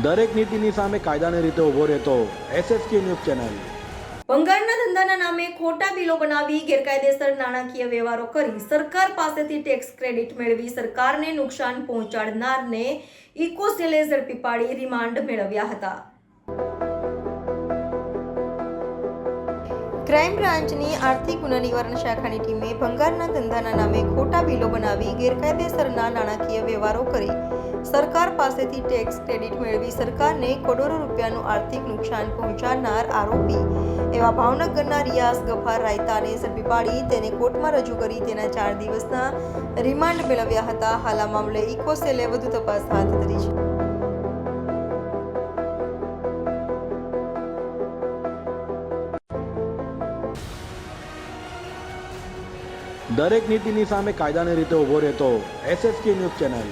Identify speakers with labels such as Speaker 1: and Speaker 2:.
Speaker 1: દરેક નીતિની સામે કાયદાની રીતે ઊભો રહેતો SSK ન્યૂઝ ચેનલ.
Speaker 2: ભંગારના ધંધાના નામે ખોટા બિલો બનાવી ગેરકાયદેસર નાણાકીય વ્યવહારો કરી સરકાર પાસેથી ટેક્સ ક્રેડિટ મેળવી સરકારને નુકસાન પહોંચાડનારને ઇકોસેલે ઝડપી પાડી રિમાન્ડ મેળવ્યા હતા. ક્રાઇમ બ્રાન્ચની આર્થિક ગુના નિવારણ શાખાની ટીમે ભંગારના ધંધાના નામે ખોટા બિલો બનાવી ગેરકાયદેસરના નાણાકીય વ્યવહારો કરી સરકાર પાસેથી ટેક્સ ક્રેડિટ મેળવી સરકારને કરોડો રૂપિયાનું આર્થિક નુકસાન પહોંચાડનાર આરોપી એવા ભાવનગરના રિયાઝ ગફાર રાયતાને ઝડપી પાડી તેને કોર્ટમાં રજૂ કરી તેના 4 દિવસના રિમાન્ડ મેળવ્યા હતા. હાલ આ મામલે ઇકોસેલે વધુ તપાસ હાથ ધરી છે.
Speaker 1: દરેક નીતિની સામે કાયદાની રીતે ઊભો રહેતો SSK ન્યૂઝ ચેનલ.